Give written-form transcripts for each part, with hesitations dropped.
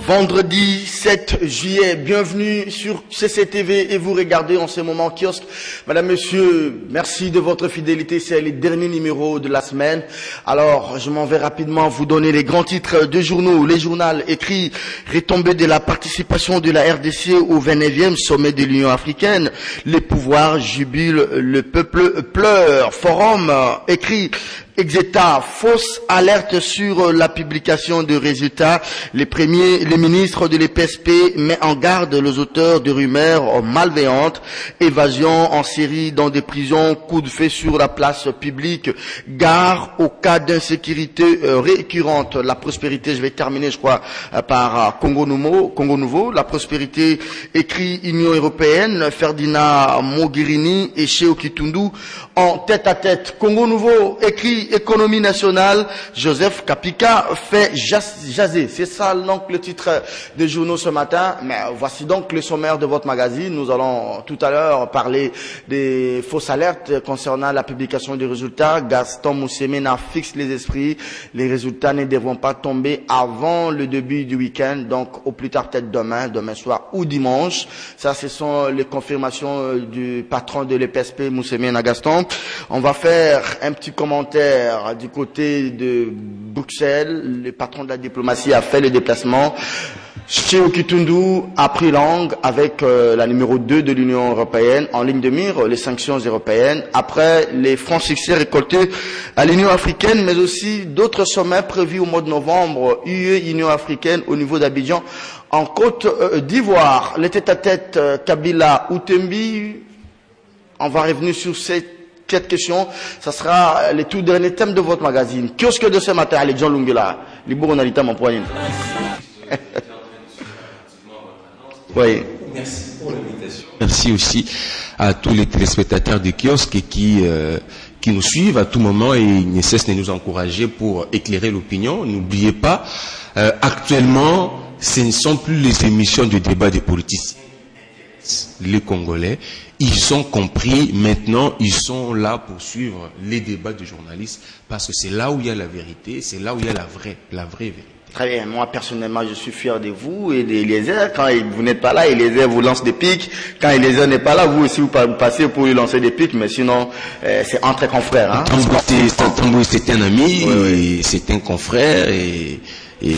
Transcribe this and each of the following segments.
Vendredi 7 juillet, bienvenue sur CCTV et vous regardez en ce moment Kiosque. Madame, Monsieur, merci de votre fidélité, c'est le dernier numéro de la semaine. Alors, je m'en vais rapidement vous donner les grands titres de journaux. Les journaux écrits, retombées de la participation de la RDC au 29e sommet de l'Union africaine. Les pouvoirs jubilent, le peuple pleure. Forum écrit, Exeta, fausse alerte sur la publication de résultats. Les ministres de l'EPSP met en garde les auteurs de rumeurs malveillantes. Évasion en série dans des prisons, coup de feu sur la place publique. Gare au cas d'insécurité récurrente. La prospérité, je vais terminer, je crois, par Congo Nouveau. La prospérité écrit Union européenne. Ferdinand Mogherini et Cheo Kitundu en tête à tête. Congo Nouveau écrit Économie nationale, Joseph Kapika fait jaser. C'est ça donc le titre des journaux ce matin. Mais voici donc le sommaire de votre magazine. Nous allons tout à l'heure parler des fausses alertes concernant la publication des résultats. Gaston Moussemena fixe les esprits. Les résultats ne devront pas tomber avant le début du week-end. Donc au plus tard peut-être demain soir ou dimanche. Ça, ce sont les confirmations du patron de l'EPSP, Moussemena Gaston. On va faire un petit commentaire du côté de Bruxelles. Le patron de la diplomatie a fait le déplacement. Cheo Kitundu a pris langue avec la numéro 2 de l'Union européenne en ligne de mire, les sanctions européennes. Après les francs succès récoltés à l'Union africaine, mais aussi d'autres sommets prévus au mois de novembre, Union africaine au niveau d'Abidjan, en Côte d'Ivoire. Le tête-à-tête Kabila-Outembi. On va revenir sur cette question, ça sera les tout derniers thèmes de votre magazine. Kiosque de ce matin, allez, John Lungela. Liboronalita, mon poignet. Oui. Merci pour l'invitation. Merci aussi à tous les téléspectateurs du kiosque qui nous suivent à tout moment et ne cessent de nous encourager pour éclairer l'opinion. N'oubliez pas, actuellement, ce ne sont plus les émissions de débat des politiciens. Les Congolais, ils ont compris, maintenant ils sont là pour suivre les débats de journalistes parce que c'est là où il y a la vérité, c'est là où il y a la vraie vérité. Très bien, moi personnellement je suis fier de vous et d'Eliezer. Quand vous n'êtes pas là, Eliezer vous lance des pics. Quand Eliezer n'est pas là, vous aussi vous passez pour lui lancer des pics, mais sinon c'est entre confrères. Hein. Tambouy c'est un ami, oui. C'est un confrère et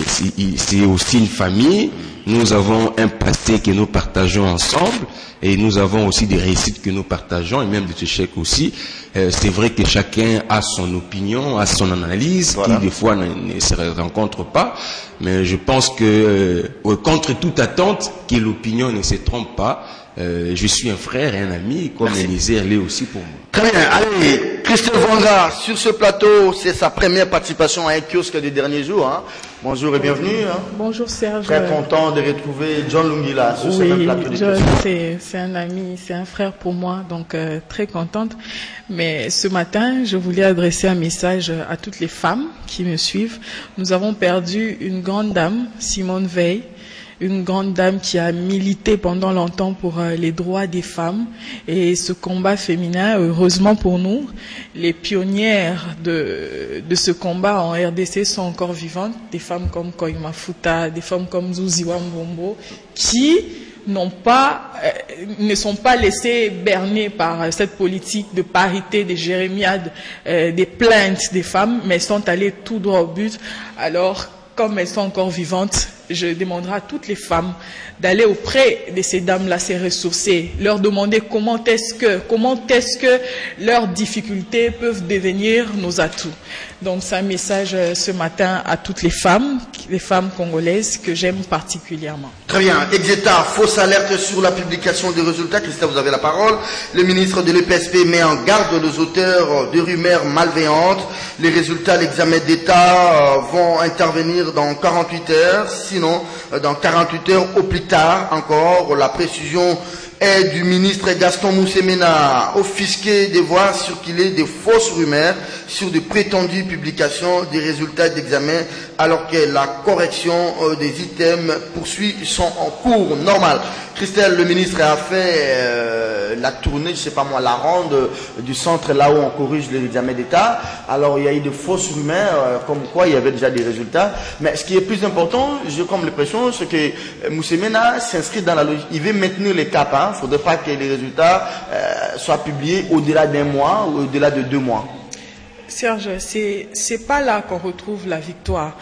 c'est aussi une famille. Nous avons un passé que nous partageons ensemble et nous avons aussi des réussites que nous partageons et même des échecs aussi. C'est vrai que chacun a son opinion, a son analyse, voilà, qui des fois ne se rencontre pas. Mais je pense que contre toute attente, que l'opinion ne se trompe pas. Je suis un frère et un ami, comme Eliezer l'est aussi pour moi. Très bien, allez, Christophe Vanga, sur ce plateau, c'est sa première participation à un kiosque des derniers jours. Hein. Bonjour et bienvenue. Hein. Bonjour Serge. Très content de retrouver John Lungila sur ce même plateau. C'est un ami, c'est un frère pour moi, donc très contente. Mais ce matin, je voulais adresser un message à toutes les femmes qui me suivent. Nous avons perdu une grande dame, Simone Veil. Une grande dame qui a milité pendant longtemps pour les droits des femmes et ce combat féminin, heureusement pour nous, les pionnières de ce combat en RDC sont encore vivantes, des femmes comme Koima Futa, des femmes comme Zuziwa Mbombo, qui ne sont pas laissées berner par cette politique de parité, des jérémiades, des plaintes des femmes, mais sont allées tout droit au but. Alors, comme elles sont encore vivantes, je demanderai à toutes les femmes d'aller auprès de ces dames-là, ces ressourcées, leur demander comment est-ce que leurs difficultés peuvent devenir nos atouts. Donc c'est un message ce matin à toutes les femmes congolaises que j'aime particulièrement. Très bien. Exeta, fausse alerte sur la publication des résultats. Christophe, vous avez la parole. Le ministre de l'EPSP met en garde les auteurs de rumeurs malveillantes. Les résultats de l'examen d'État vont intervenir dans 48 heures. Sinon, dans 48 heures au plus tard encore, la précision est du ministre Gaston Moussemena, offusqué de voir circuler des fausses rumeurs sur de prétendues publications des résultats d'examen alors que la correction des items poursuit son cours normal. Christelle, le ministre a fait la tournée, je sais pas moi, la ronde du centre là où on corrige les examens d'État. Alors il y a eu de fausses rumeurs comme quoi il y avait déjà des résultats. Mais ce qui est plus important, j'ai comme l'impression, c'est que Moussemena s'inscrit dans la logique. Il veut maintenir les caps. Il ne faudrait pas que les résultats soient publiés au-delà d'un mois ou au-delà de 2 mois. Serge, c'est pas là qu'on retrouve la victoire.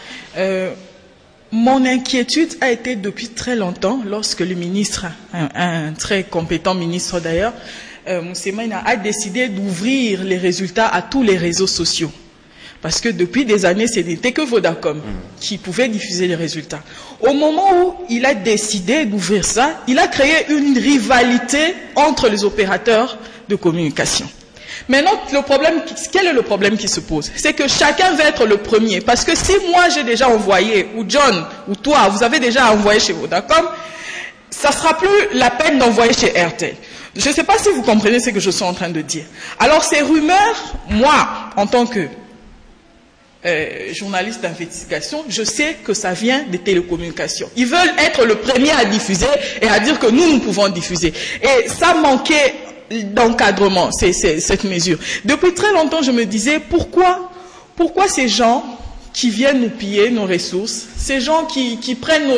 Mon inquiétude a été depuis très longtemps, lorsque le ministre, un très compétent ministre d'ailleurs, Moussemena a décidé d'ouvrir les résultats à tous les réseaux sociaux. Parce que depuis des années, ce n'était que Vodacom qui pouvait diffuser les résultats. Au moment où il a décidé d'ouvrir ça, il a créé une rivalité entre les opérateurs de communication. Maintenant, quel est le problème qui se pose? C'est que chacun va être le premier. Parce que si moi j'ai déjà envoyé, ou John, ou toi, vous avez déjà envoyé chez Vodacom, ça ne sera plus la peine d'envoyer chez RTL. Je ne sais pas si vous comprenez ce que je suis en train de dire. Alors ces rumeurs, moi, en tant que journaliste d'investigation, je sais que ça vient des télécommunications. Ils veulent être le premier à diffuser et à dire que nous pouvons diffuser. Et ça manquait d'encadrement, cette mesure. Depuis très longtemps, je me disais, pourquoi ces gens qui viennent nous piller nos ressources, ces gens qui prennent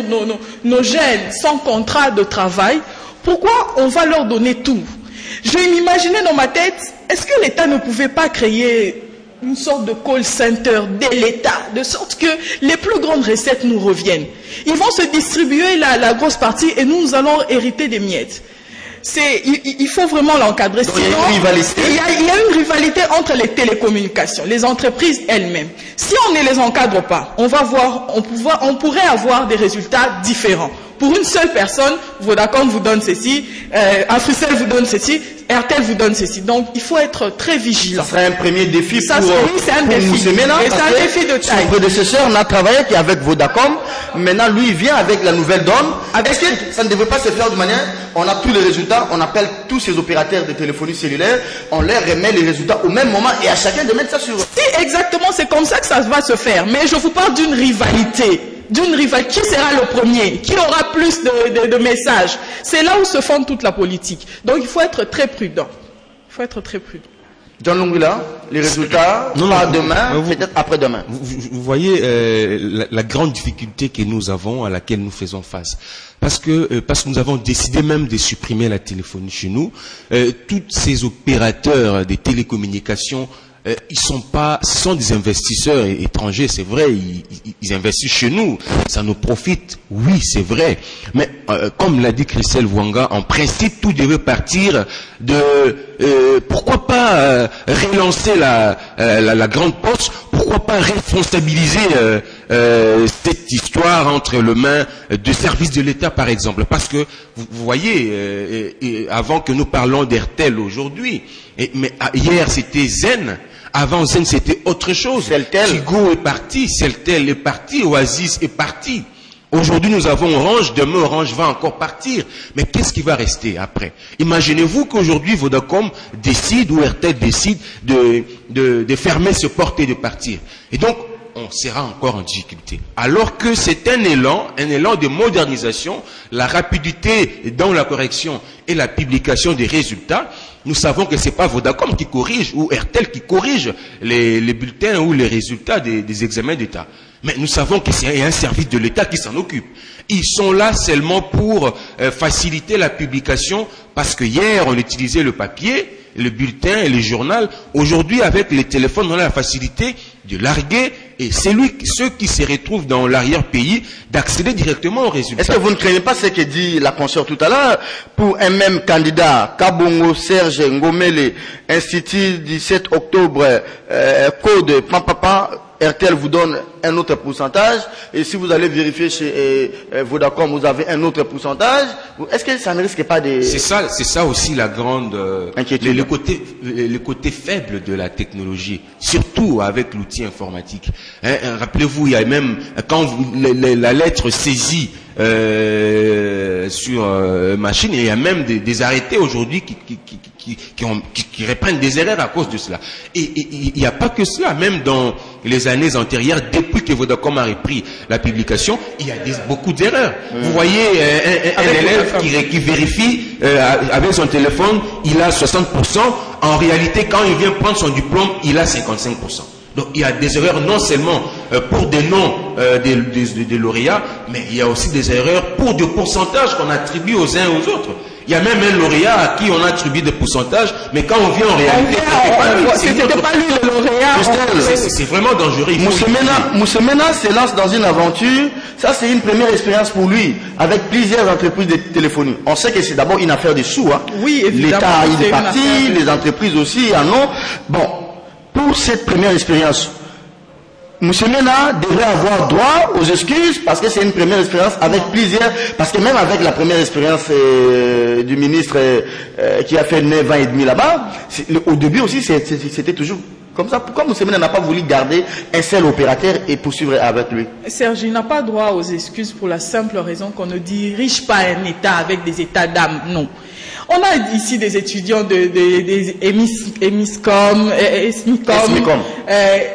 nos gènes sans contrat de travail, pourquoi on va leur donner tout? Je m'imaginais dans ma tête, est-ce que l'État ne pouvait pas créer une sorte de call center de l'État, de sorte que les plus grandes recettes nous reviennent? Ils vont se distribuer la grosse partie et nous allons hériter des miettes. Il faut vraiment l'encadrer. Sinon, il y a une rivalité entre les télécommunications, les entreprises elles-mêmes. Si on ne les encadre pas, on pourrait avoir des résultats différents. Pour une seule personne, Vodacom vous donne ceci, Africell vous donne ceci, RTL vous donne ceci. Donc, il faut être très vigilant. Ça serait un premier défi pour Moussemena. C'est un défi de taille. Son prédécesseur n'a travaillé qu'avec Vodacom. Maintenant, lui, il vient avec la nouvelle donne. Est-ce que ça ne devrait pas se faire de manière... On a tous les résultats, on appelle tous ces opérateurs de téléphonie cellulaire, on leur remet les résultats au même moment et à chacun de mettre ça sur... Si, exactement, c'est comme ça que ça va se faire. Mais je vous parle d'une rivalité. Qui sera le premier? Qui aura plus de messages? C'est là où se fonde toute la politique. Donc il faut être très prudent. Il faut être très prudent. John Longula, les résultats, pas demain, peut-être après-demain. Vous voyez la grande difficulté que nous avons, à laquelle nous faisons face. Parce que nous avons décidé même de supprimer la téléphonie chez nous. Tous ces opérateurs des télécommunications, ce sont des investisseurs étrangers, c'est vrai, ils investissent chez nous, ça nous profite, oui, c'est vrai. Mais comme l'a dit Christelle Wanga, en principe, tout devait partir de pourquoi pas relancer la grande poste, pourquoi pas responsabiliser cette histoire entre les mains de services de l'État, par exemple. Parce que, vous voyez, avant que nous parlons d'RTL aujourd'hui, mais hier c'était Zen. Avant Zen, c'était autre chose. Tigo est parti, Celtel est parti, Oasis est parti. Aujourd'hui, nous avons Orange, demain Orange va encore partir. Mais qu'est-ce qui va rester après? Imaginez-vous qu'aujourd'hui Vodacom décide ou RTL décide de fermer ses portes et de partir. Et donc, on sera encore en difficulté. Alors que c'est un élan de modernisation, la rapidité dans la correction et la publication des résultats. Nous savons que ce n'est pas Vodacom qui corrige ou RTL qui corrige les bulletins ou les résultats des examens d'État. Mais nous savons que c'est un service de l'État qui s'en occupe. Ils sont là seulement pour faciliter la publication parce que hier on utilisait le papier, le bulletin et le journal. Aujourd'hui, avec les téléphones, on a la facilité de larguer et c'est ceux qui se retrouvent dans l'arrière-pays d'accéder directement aux résultats. Est-ce que vous ne craignez pas ce que dit la consoeur tout à l'heure? Pour un même candidat, Kabongo Serge Ngomele, Institut 17 octobre, code Pampapa, RTL vous donne un autre pourcentage, et si vous allez vérifier chez Vodacom, vous avez un autre pourcentage. Est-ce que ça ne risque pas de... C'est ça aussi la grande inquiétude. Le côté faible de la technologie, surtout avec l'outil informatique. Rappelez-vous, il y a même, quand la lettre saisie machine, et il y a même des arrêtés aujourd'hui qui reprennent des erreurs à cause de cela. Et il n'y a pas que cela, même dans les années antérieures, depuis que Vodacom a repris la publication, il y a beaucoup d'erreurs. Vous voyez un élève qui vérifie avec son téléphone, il a 60%, en réalité quand il vient prendre son diplôme, il a 55%. Donc il y a des erreurs non seulement pour des noms des lauréats, mais il y a aussi des erreurs pour des pourcentages qu'on attribue aux uns et aux autres. Il y a même un lauréat à qui on attribue des pourcentages, mais quand on vient en réalité, c'était pas lui le lauréat. C'est vraiment dangereux. Moussemena se lance dans une aventure. Ça, c'est une première expérience pour lui, avec plusieurs entreprises de téléphonie. On sait que c'est d'abord une affaire de sous. Hein. Oui, évidemment. L'État, il est parti, les entreprises aussi en ont. Bon, pour cette première expérience, Moussemena devrait avoir droit aux excuses parce que c'est une première expérience avec plusieurs, parce que même avec la première expérience du ministre qui a fait 9 ans et demi là-bas, au début aussi c'était toujours comme ça. Pourquoi Moussemena n'a pas voulu garder un seul opérateur et poursuivre avec lui? Serge, il n'a pas droit aux excuses pour la simple raison qu'on ne dirige pas un État avec des états d'âme, non. On a ici des étudiants des EMISCOM,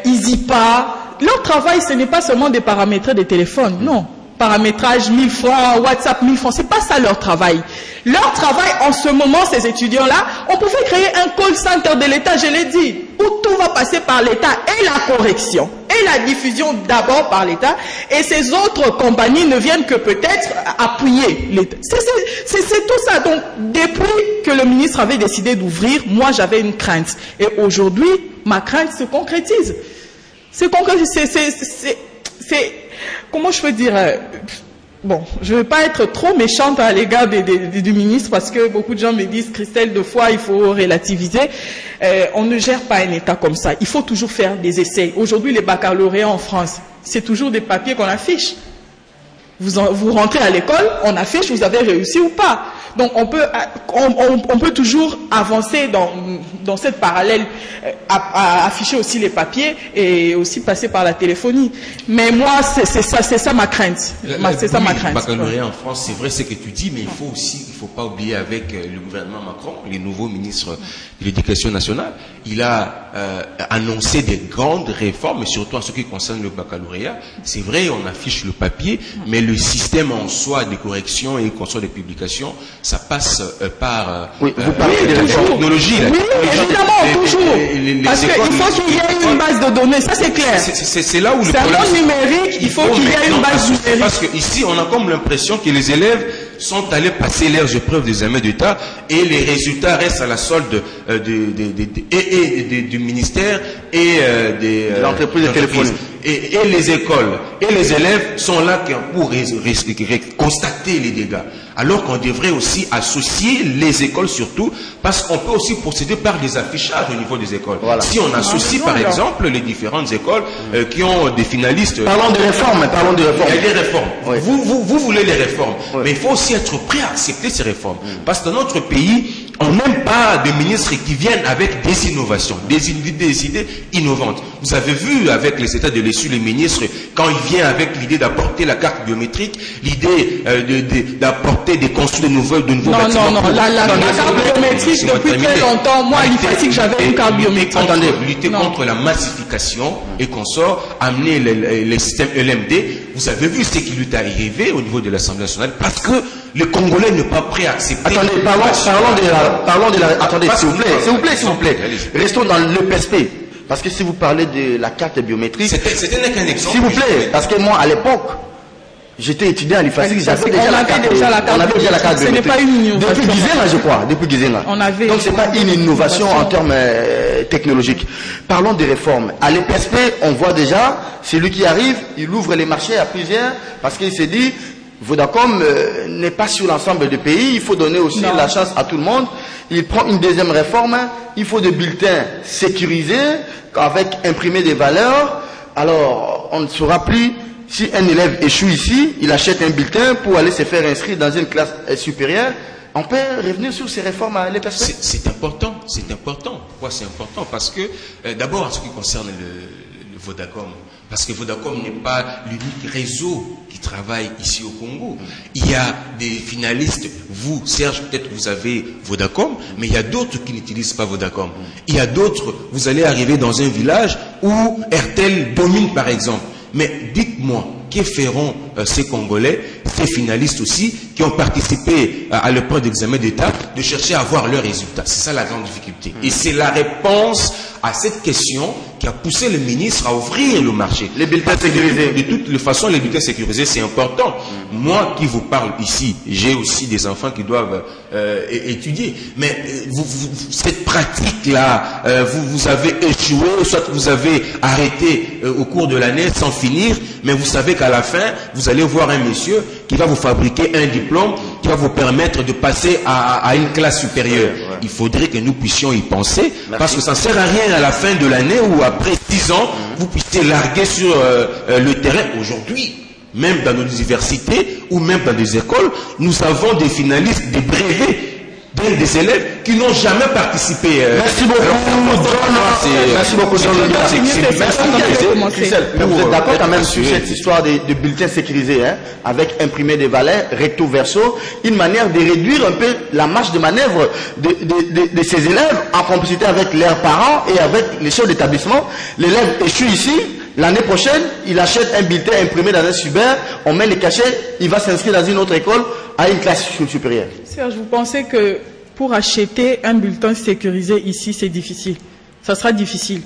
ISIPA. Leur travail, ce n'est pas seulement des paramétrer des téléphones, non. Paramétrage 1000 francs, WhatsApp 1000 francs, c'est pas ça leur travail. Leur travail en ce moment, ces étudiants-là, on pouvait créer un call center de l'État, je l'ai dit, où tout va passer par l'État et la correction et la diffusion d'abord par l'État, et ces autres compagnies ne viennent que peut-être appuyer l'État. C'est tout ça. Donc, depuis que le ministre avait décidé d'ouvrir, moi j'avais une crainte. Et aujourd'hui, ma crainte se concrétise. Comment je peux dire, bon, je ne veux pas être trop méchante à l'égard du ministre parce que beaucoup de gens me disent, Christelle, deux fois, il faut relativiser. On ne gère pas un État comme ça. Il faut toujours faire des essais. Aujourd'hui, les baccalauréats en France, c'est toujours des papiers qu'on affiche. Vous rentrez à l'école, on affiche, vous avez réussi ou pas. Donc on peut toujours avancer dans cette parallèle, afficher aussi les papiers et aussi passer par la téléphonie. Mais moi, c'est ça ma crainte. C'est ça ma crainte. Baccalauréat en France, c'est vrai ce que tu dis, mais il faut pas oublier avec le gouvernement Macron, les nouveaux ministres de l'Éducation nationale, il a annoncé des grandes réformes, surtout en ce qui concerne le baccalauréat. C'est vrai, on affiche le papier, mais le système en soi des corrections et contrôle des publications, ça passe par vous parlez de la technologie. Oui, évidemment, toujours. Parce qu'il faut qu'il y ait une base de données, ça c'est clair. C'est là où le problème. C'est un monde numérique, il faut qu'il y ait une base numérique. Parce qu'ici, on a comme l'impression que les élèves sont allés passer leurs épreuves d'examen d'État et les résultats restent à la solde du ministère et des l'entreprise de téléphonie. Et les écoles et les élèves sont là pour constater les dégâts. Alors qu'on devrait aussi associer les écoles surtout, parce qu'on peut aussi procéder par des affichages au niveau des écoles. Voilà. Si on associe par exemple les différentes écoles qui ont des finalistes... Parlons de réformes, Il y a des réformes. Oui. Vous voulez les réformes, oui. Mais il faut aussi être prêt à accepter ces réformes. Parce que dans notre pays, on n'aime pas des ministres qui viennent avec des innovations, des idées innovantes. Vous avez vu avec les états de l'ESU, les ministres, quand ils viennent avec l'idée d'apporter la carte biométrique, l'idée d'apporter des construits de nouveaux bâtiments. Non, la carte biométrique, depuis très longtemps, moi, il fallait que j'avais une carte biométrique. Lutter contre la massification et qu'on sort, amener les systèmes LMD. Vous avez vu ce qui lui est arrivé au niveau de l'Assemblée nationale, parce que les Congolais ne sont pas prêts à accepter. Attendez, parlons de la... Attendez, s'il vous plaît. Restons dans le PSP. Parce que si vous parlez de la carte biométrique... C'était qu'un exemple. S'il vous plaît, parce que moi, à l'époque, j'étais étudiant à l'IFACIC, j'avais déjà la carte biométrique. Ce n'est pas une innovation. Depuis Gizena, je crois. Depuis Gizena. Donc, ce n'est pas une innovation en termes technologiques. Parlons des réformes. À l'EPSP, on voit déjà, celui qui arrive, il ouvre les marchés à plusieurs, parce qu'il s'est dit... Vodacom n'est pas sur l'ensemble du pays, il faut donner aussi la chance à tout le monde. Il prend une deuxième réforme, il faut des bulletins sécurisés, avec imprimé des valeurs. Alors, on ne saura plus si un élève échoue ici, il achète un bulletin pour aller se faire inscrire dans une classe supérieure. On peut revenir sur ces réformes à l'EPSP. C'est important, c'est important. Pourquoi c'est important? Parce que, d'abord, en ce qui concerne le Vodacom, Parce que Vodacom n'est pas l'unique réseau qui travaille ici au Congo. Il y a des finalistes. Vous, Serge, peut-être vous avez Vodacom, mais il y a d'autres qui n'utilisent pas Vodacom. Il y a d'autres, vous allez arriver dans un village où RTL domine par exemple. Mais dites-moi, que feront ces Congolais, ces finalistes aussi, qui ont participé à l'épreuve d'examen d'État, de chercher à avoir leurs résultats? C'est ça la grande difficulté. Et c'est la réponse à cette question qui a poussé le ministre à ouvrir le marché. Les bulletins sécurisés. De toutes les façons, les bulletins sécurisés, c'est important. Moi qui vous parle ici, j'ai aussi des enfants qui doivent étudier. Mais cette pratique-là, vous avez échoué, soit vous avez arrêté au cours de l'année sans finir, mais vous savez qu'à la fin, vous allez voir un monsieur qui va vous fabriquer un diplôme qui va vous permettre de passer à une classe supérieure. Ouais. Il faudrait que nous puissions y penser. Merci. Parce que ça ne sert à rien à la fin de l'année ou après 10 ans, vous puissiez larguer sur le terrain. Aujourd'hui, même dans nos universités ou même dans des écoles, nous avons des finalistes, des brevets, des élèves qui n'ont jamais participé. Merci beaucoup, merci beaucoup, John. Vous êtes d'accord quand même sur cette histoire de bulletins sécurisés, hein, avec imprimé des valets, recto verso, une manière de réduire un peu la marge de manœuvre de ces élèves en complicité avec leurs parents et avec les chefs d'établissement. L'élève échoue ici. L'année prochaine, il achète un bulletin imprimé dans un cyber, on met les cachets, il va s'inscrire dans une autre école à une classe supérieure. Serge, vous pensez que pour acheter un bulletin sécurisé ici, c'est difficile? Ça sera difficile.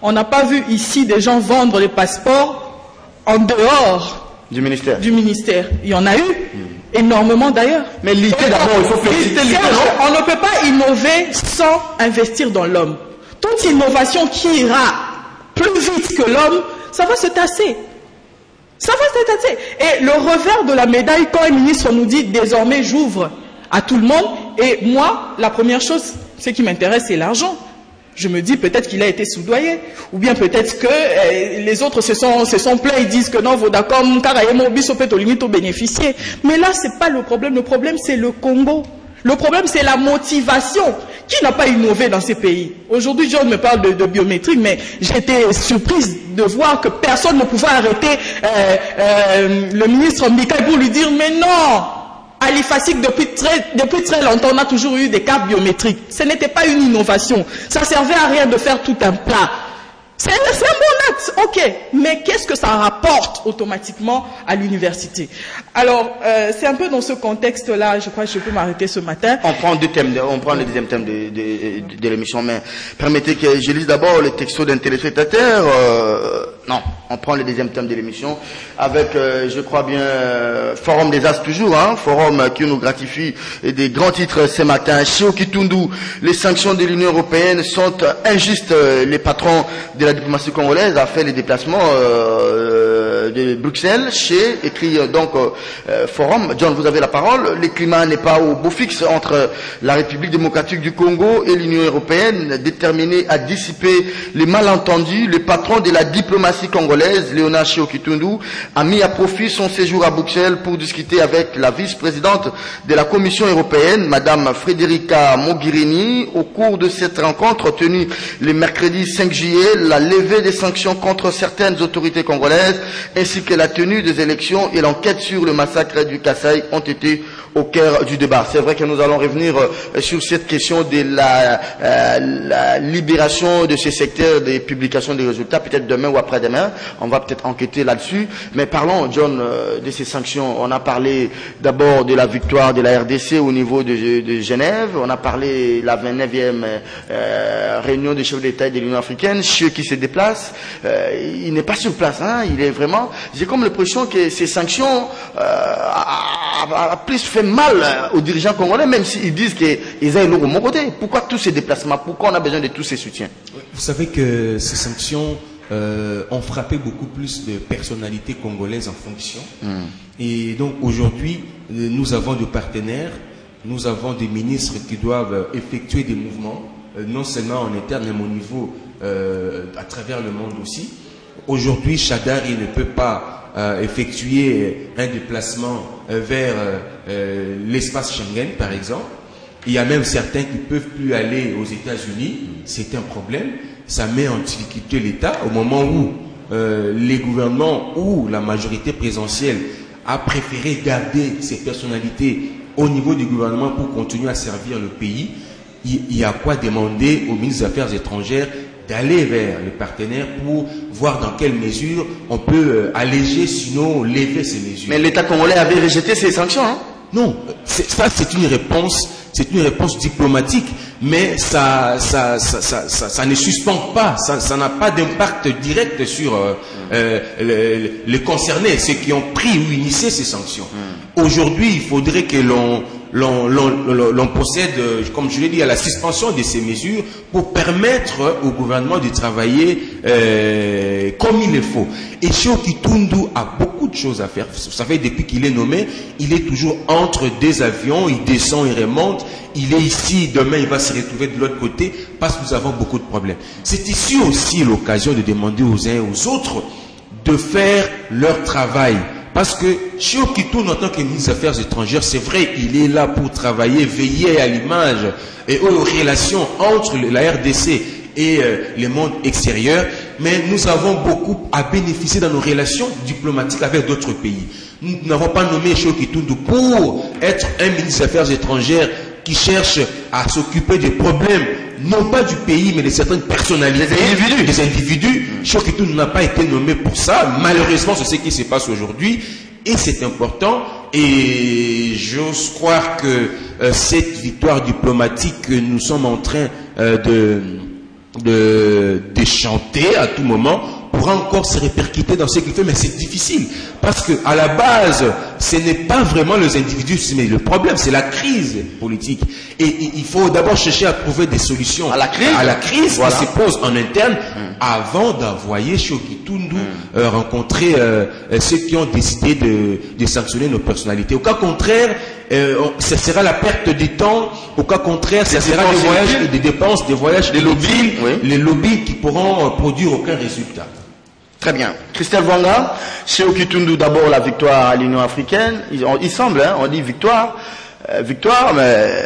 On n'a pas vu ici des gens vendre les passeports en dehors du ministère. Il y en a eu, énormément d'ailleurs. Mais l'idée d'abord, il faut féliciter l'idée, non? On ne peut pas innover sans investir dans l'homme. Toute innovation qui ira plus vite que l'homme, ça va se tasser. Ça va se tasser. Et le revers de la médaille, quand un ministre nous dit désormais j'ouvre à tout le monde, et moi, la première chose, ce qui m'intéresse, c'est l'argent. Je me dis peut-être qu'il a été soudoyé, ou bien peut-être que les autres se sont plaints, ils disent que non, Vodacom, carrément, Bissopet, limite au bénéficier. Mais là, c'est pas le problème. Le problème, c'est le Congo. Le problème, c'est la motivation. Qui n'a pas innové dans ces pays? Aujourd'hui, John me parle de biométrie, mais j'étais surprise de voir que personne ne pouvait arrêter le ministre Mbika pour lui dire, mais non, Ali Fassik, depuis très longtemps, on a toujours eu des cartes biométriques. Ce n'était pas une innovation. Ça servait à rien de faire tout un plat. C'est un bon acte, ok, mais qu'est-ce que ça rapporte automatiquement à l'université? Alors, c'est un peu dans ce contexte-là, je crois que je peux m'arrêter ce matin. On prend deux thèmes, on prend le deuxième thème de l'émission, mais permettez que je lise d'abord le texto d'un téléspectateur. Non, on prend le deuxième thème de l'émission avec, je crois bien, Forum des As toujours, hein, Forum qui nous gratifie des grands titres ce matin. Cheo Kitundu, les sanctions de l'Union européenne sont injustes. Les patrons de la diplomatie congolaise a fait les déplacements de Bruxelles chez, écrit donc Forum. John, vous avez la parole. Le climat n'est pas au beau fixe entre la République démocratique du Congo et l'Union européenne, déterminée à dissiper les malentendus. Le patron de la diplomatie congolaise, Léonard Cheo Kitundu, a mis à profit son séjour à Bruxelles pour discuter avec la vice-présidente de la Commission européenne, Madame Federica Mogherini. Au cours de cette rencontre tenue le mercredi 5 juillet, la levée des sanctions contre certaines autorités congolaises ainsi que la tenue des élections et l'enquête sur le massacre du Kasaï ont été au cœur du débat. C'est vrai que nous allons revenir sur cette question de la libération de ces secteurs des publications des résultats, peut-être demain ou après-demain. On va peut-être enquêter là-dessus. Mais parlons, John, de ces sanctions. On a parlé d'abord de la victoire de la RDC au niveau de Genève. On a parlé de la 29e réunion des chefs d'État de l'Union africaine. Ceux qui se déplacent, il n'est pas sur place. Hein. Il est vraiment... J'ai comme l'impression que ces sanctions a plus fait mal aux dirigeants congolais, même s'ils disent qu'ils aient l'eau de mon côté. Pourquoi tous ces déplacements? Pourquoi on a besoin de tous ces soutiens? Vous savez que ces sanctions ont frappé beaucoup plus de personnalités congolaises en fonction. Et donc aujourd'hui, nous avons des partenaires, nous avons des ministres qui doivent effectuer des mouvements, non seulement en interne, mais au niveau à travers le monde aussi. Aujourd'hui, Chadari ne peut pas effectuer un déplacement vers l'espace Schengen, par exemple. Il y a même certains qui ne peuvent plus aller aux États-Unis. C'est un problème. Ça met en difficulté l'État au moment où les gouvernements ou la majorité présidentielle a préféré garder ces personnalités au niveau du gouvernement pour continuer à servir le pays, il y a quoi demander au ministre des Affaires étrangères d'aller vers les partenaires pour voir dans quelle mesure on peut alléger, sinon lever ces mesures. Mais l'État congolais avait rejeté ces sanctions, hein? Non, ça c'est une réponse diplomatique, mais ça ne suspend pas, ça n'a pas d'impact direct sur les concernés, ceux qui ont pris ou initié ces sanctions. Aujourd'hui, il faudrait que l'on procède, comme je l'ai dit, à la suspension de ces mesures pour permettre au gouvernement de travailler comme il le faut. Et Séoki Toundou a beaucoup de choses à faire. Vous savez, depuis qu'il est nommé, il est toujours entre deux avions, il descend, il remonte, il est ici, demain il va se retrouver de l'autre côté parce que nous avons beaucoup de problèmes. C'est ici aussi l'occasion de demander aux uns et aux autres de faire leur travail. Parce que Séoki Toundou, en tant que ministre des Affaires étrangères, c'est vrai, il est là pour travailler, veiller à l'image et aux relations entre la RDC et le monde extérieur, mais nous avons beaucoup à bénéficier dans nos relations diplomatiques avec d'autres pays. Nous n'avons pas nommé Séoki Toundou pour être un ministre des Affaires étrangères qui cherche à s'occuper des problèmes, non pas du pays, mais de certaines personnalités, des individus. Séoki Toundou n'a pas été nommé pour ça. Malheureusement, c'est ce qui se passe aujourd'hui. Et c'est important. Et j'ose croire que cette victoire diplomatique que nous sommes en train de chanter à tout moment pourra encore se répercuter dans ce qu'il fait, mais c'est difficile parce que à la base ce n'est pas vraiment les individus, mais le problème c'est la crise politique et il faut d'abord chercher à trouver des solutions à la crise voilà, qui se pose en interne avant d'envoyer Séoki Toundou rencontrer ceux qui ont décidé de sanctionner nos personnalités. Au cas contraire, ce sera la perte de temps. Au cas contraire, ce sera des voyages, des dépenses, des voyages, des lobbies, les lobbies qui pourront produire aucun résultat. Très bien. Christelle Vanga, Séoki Toundou, d'abord la victoire à l'Union africaine. Il semble, hein, on dit victoire, mais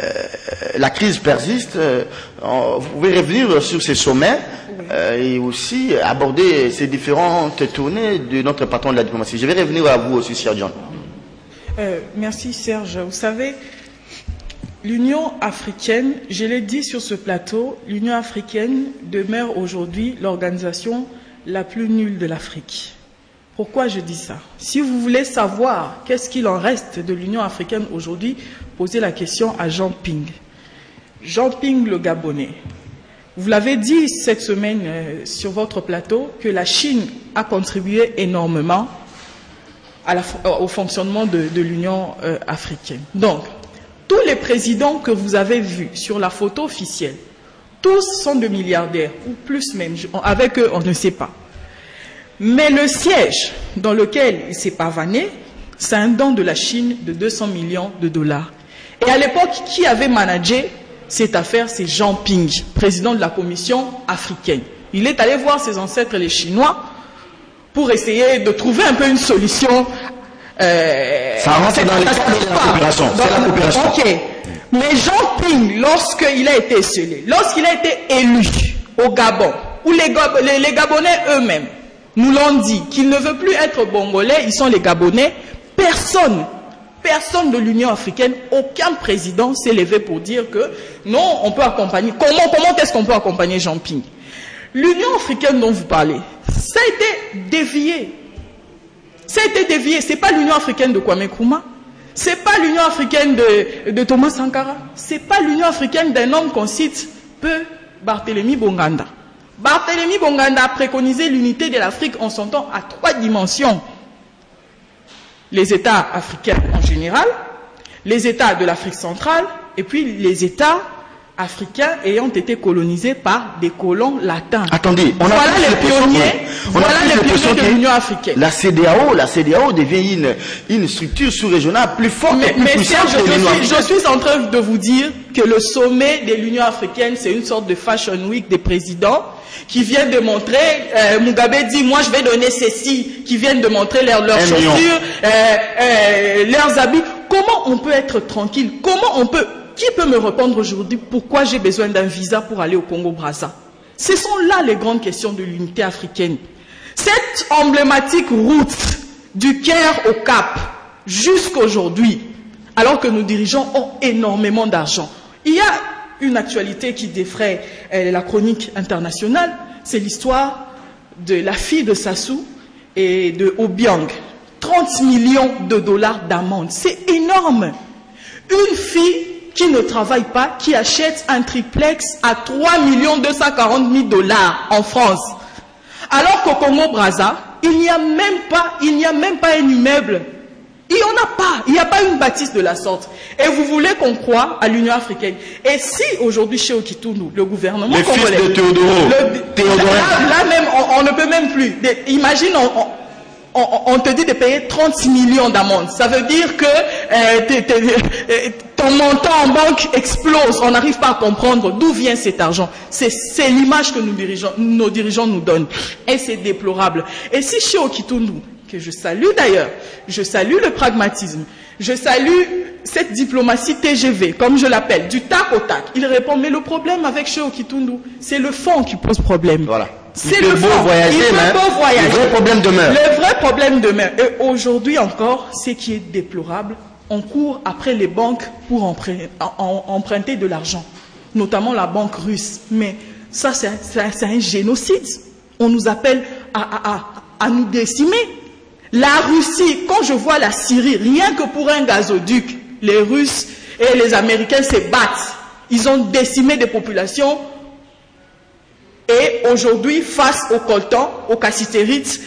la crise persiste. Vous pouvez revenir sur ces sommets et aussi aborder ces différentes tournées de notre patron de la diplomatie. Je vais revenir à vous aussi, Sir John. Merci Serge. Vous savez, l'Union africaine, je l'ai dit sur ce plateau, l'Union africaine demeure aujourd'hui l'organisation la plus nulle de l'Afrique. Pourquoi je dis ça? Si vous voulez savoir qu'est-ce qu'il en reste de l'Union africaine aujourd'hui, posez la question à Jean Ping. Jean Ping, le Gabonais. Vous l'avez dit cette semaine sur votre plateau que la Chine a contribué énormément au fonctionnement de l'Union africaine. Donc, tous les présidents que vous avez vus sur la photo officielle, tous sont de milliardaires, ou plus même. Avec eux, on ne sait pas. Mais le siège dans lequel il s'est pavané, c'est un don de la Chine de 200 millions de dollars. Et à l'époque, qui avait managé cette affaire? C'est Jean Ping, président de la Commission africaine. Il est allé voir ses ancêtres, les Chinois, pour essayer de trouver un peu une solution. Ça rentre dans les coopérations. C'est la coopération. Ok. Mais Jean Ping, lorsqu'il a été scellé, lorsqu'il a été élu au Gabon, où les Gabonais eux-mêmes nous l'ont dit qu'il ne veut plus être Bongolais, ils sont les Gabonais, personne de l'Union africaine, aucun président s'est levé pour dire que non, on peut accompagner. Comment est-ce qu'on peut accompagner Jean Ping? L'Union africaine dont vous parlez, ça a été dévié. Ça a été dévié. Ce n'est pas l'Union africaine de Kwame Nkrumah. Ce n'est pas l'Union africaine de Thomas Sankara. Ce n'est pas l'Union africaine d'un homme qu'on cite peu, Barthélemy Bonganda. Barthélemy Bonganda a préconisé l'unité de l'Afrique en son temps à 3 dimensions. Les États africains en général, les États de l'Afrique centrale, et puis les États africains ayant été colonisés par des colons latins. Attendez, voilà les pionniers, de l'Union africaine. La CEDEAO devient une structure sous-régionale plus forte et plus puissante. Je suis en train de vous dire que le sommet de l'Union africaine, c'est une sorte de fashion week des présidents qui viennent de montrer, Mugabe dit, moi je vais donner ceci, qui viennent de montrer leurs chaussures, leurs habits. Comment on peut être tranquille? Comment on peut... Qui peut me répondre aujourd'hui pourquoi j'ai besoin d'un visa pour aller au Congo-Brazza? Ce sont là les grandes questions de l'unité africaine. Cette emblématique route du Caire au Cap, jusqu'aujourd'hui, alors que nos dirigeants ont énormément d'argent, il y a une actualité qui défraie la chronique internationale, c'est l'histoire de la fille de Sassou et de Obiang. 30 millions de dollars d'amende, c'est énorme. Une fille qui ne travaille pas, qui achète un triplex à 3 240 000 dollars en France. Alors qu'au Congo-Brazza, il n'y a même pas un immeuble. Il n'y en a pas. Il n'y a pas une bâtisse de la sorte. Et vous voulez qu'on croie à l'Union africaine. Et si aujourd'hui chez Okitoundou, le gouvernement congolais... Les fils de Théodoro. Là même, on ne peut même plus. Imagine, on te dit de payer 36 millions d'amende. Ça veut dire que ton montant en banque explose. On n'arrive pas à comprendre d'où vient cet argent. C'est l'image que nos dirigeants nous donnent. Et c'est déplorable. Et si chez Okitoundou, que je salue d'ailleurs, je salue le pragmatisme, je salue cette diplomatie TGV, comme je l'appelle, du tac au tac. Il répond, mais le problème avec chez Okitoundou, c'est le fond qui pose problème. Voilà. C'est le fond. Voyager, le vrai problème demeure. Le vrai problème demeure. Et aujourd'hui encore, ce qui est déplorable, on court après les banques pour emprunter de l'argent, notamment la banque russe. Mais ça, c'est un génocide. On nous appelle à nous décimer. La Russie, quand je vois la Syrie, rien que pour un gazoduc, les Russes et les Américains se battent. Ils ont décimé des populations. Et aujourd'hui, face au coltan, au cassitérite,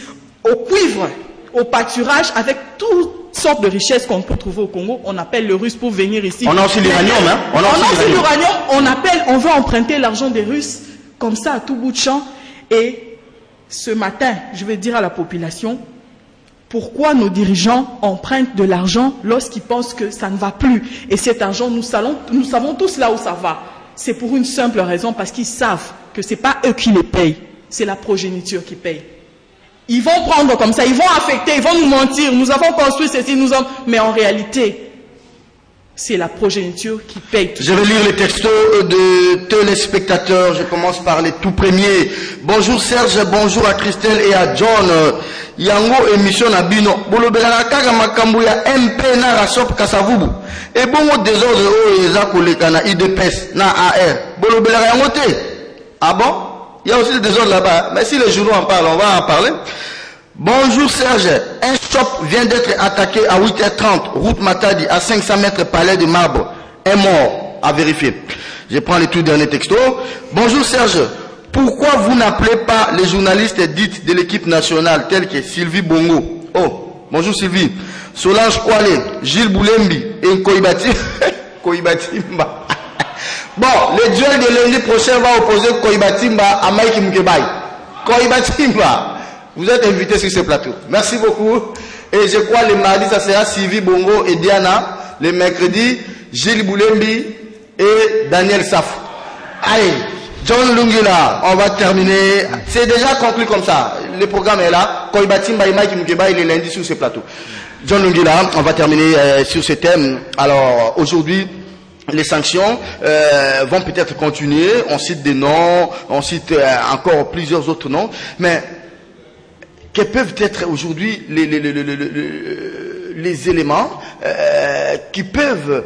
au cuivre, au pâturage, avec toutes sortes de richesses qu'on peut trouver au Congo, on appelle le Russe pour venir ici. On a aussi l'uranium, hein? On a aussi l'uranium, on veut emprunter l'argent des Russes, comme ça, à tout bout de champ. Et ce matin, je vais dire à la population, pourquoi nos dirigeants empruntent de l'argent lorsqu'ils pensent que ça ne va plus. Et cet argent, nous savons tous là où ça va. C'est pour une simple raison, parce qu'ils savent que ce n'est pas eux qui les payent, c'est la progéniture qui paye. Ils vont prendre comme ça, ils vont affecter, ils vont nous mentir, nous avons construit ceci, mais en réalité, c'est la progéniture qui paye. Je vais lire les textos de téléspectateurs. Je commence par les tout premiers. Bonjour Serge, bonjour à Christelle et à John. Yango émission na bino. Bolobela kaka makambo ya MP na rasop kasavubu. Et bongo désordre o eza koleka na IDPS na AR. Bolobela yango te. Ah bon? Il y a aussi des désordres là-bas. Mais si les journaux en parlent, on va en parler. Bonjour Serge, un shop vient d'être attaqué à 8h30, route Matadi, à 500 mètres palais de Marbre. Un mort, à vérifier. Je prends les tout derniers textos. Bonjour Serge, pourquoi vous n'appelez pas les journalistes dites de l'équipe nationale, tels que Sylvie Bongo? Oh, bonjour Sylvie. Solange Kwale, Gilles Boulembi et Koibatimba. Bon, le duel de lundi prochain va opposer Koibatimba à Mike Mkebai. Koibatimba. Vous êtes invités sur ce plateau. Merci beaucoup. Et je crois le mardi, ça sera Sylvie Bongo et Diana. Le mercredi, Gilles Boulembi et Daniel Saf. Allez, John Lungila, on va terminer. C'est déjà conclu comme ça. Le programme est là. Koibatimba et Mike Mukeba, il est lundi sur ce plateau. John Lungila, on va terminer sur ce thème. Alors, aujourd'hui, les sanctions vont peut-être continuer. On cite des noms, on cite encore plusieurs autres noms. Mais quels peuvent être aujourd'hui les éléments qui peuvent